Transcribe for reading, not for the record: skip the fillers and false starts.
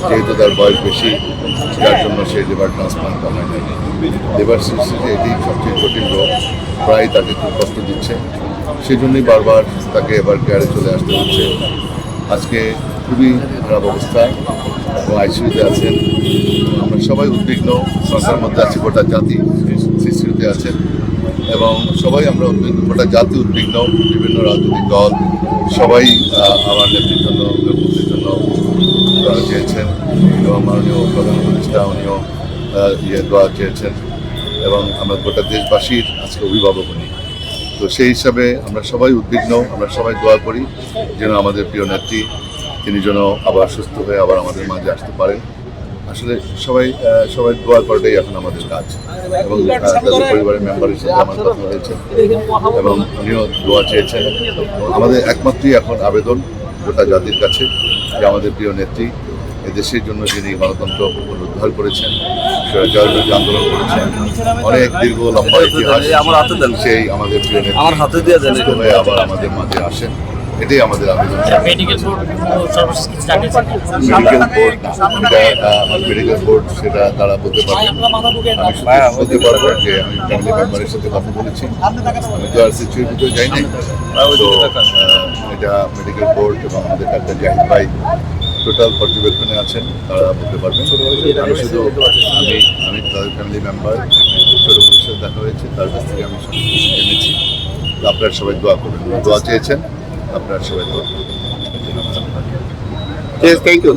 যেহেতু তার বয়স বেশি, যার জন্য সে লিভার ট্রান্সপ্লান্ট হয় নাই। লিভার সিস্টেমে এটি সবচেয়ে জটিল রোগ, প্রায় তাকে খুব কষ্ট দিচ্ছে। সেই জন্যই বারবার তাকে এবার কেয়ারে চলে আসতে হচ্ছে। আজকে খুবই খারাপ অবস্থা এবং আইসিইউতে আছেন। আমরা সবাই উদ্বিগ্ন, সংস্থার মধ্যে আছে গোটা জাতি সিসিউতে আছেন এবং সবাই আমরা উদ্বিগ্ন, গোটা জাতি উদ্বিগ্ন। বিভিন্ন রাজনৈতিক দল সবাই আমার নেত্রীর জন্য, মুক্তির জন্য দোয়া চেয়েছেন এবং মাননীয় প্রধান উপদেষ্টা উনিও দোয়া চেয়েছেন এবং আমরা গোটা দেশবাসীর আজকে অভিভাবক উনি। তো সেই হিসাবে আমরা সবাই উদ্বিগ্ন, আমরা সবাই দোয়া করি যেন আমাদের প্রিয় নেত্রী তিনি যেন আবার সুস্থ হয়ে আবার আমাদের মাঝে আসতে পারেন। আসলে সবাই দোয়া করাটাই এখন আমাদের কাজ এবং তাদের পরিবারের মেম্বারের সাথে আমার কথা হয়েছে এবং উনিও দোয়া চেয়েছেন। আমাদের একমাত্রই এখন আবেদন গোটা জাতির কাছে যে আমাদের প্রিয় নেত্রী এদেশের জন্য যিনি গণতন্ত্র পুনরুদ্ধার করেছেন, স্বৈরাচারবিরোধী আন্দোলন করেছেন, অনেক দীর্ঘ লম্বা ইতিহাস, সেই আমাদের প্রিয় নেত্রী সুস্থ হয়ে আবার আমাদের মাঝে আসেন, এটাই আমাদের আবেদন। মেডিকেল বোর্ড সেটা তারা বলতে পারবেন। আমি বলতে পারবো যে আমি ফ্যামিলি মেম্বারের সাথে কথা বলেছি, আমি তো আর সিচুয়ের ভিতরে যাই নাই। তো এটা মেডিকেল বোর্ড এবং আমাদের ডাক্তার জাহিদ ভাই টোটাল পর্যবেক্ষণে আছেন, তারা বলতে পারবেন। আমি শুধু আমি তাদের ফ্যামিলি মেম্বার ছোট পরিষদ দেখা হয়েছে, তার কাছ থেকে আমি সব কিছু জেনেছি। আপনারা সবাই দোয়া করবেন, দোয়া চেয়েছেন, আপনারা সবাই দোয়া করবেন। Thank you.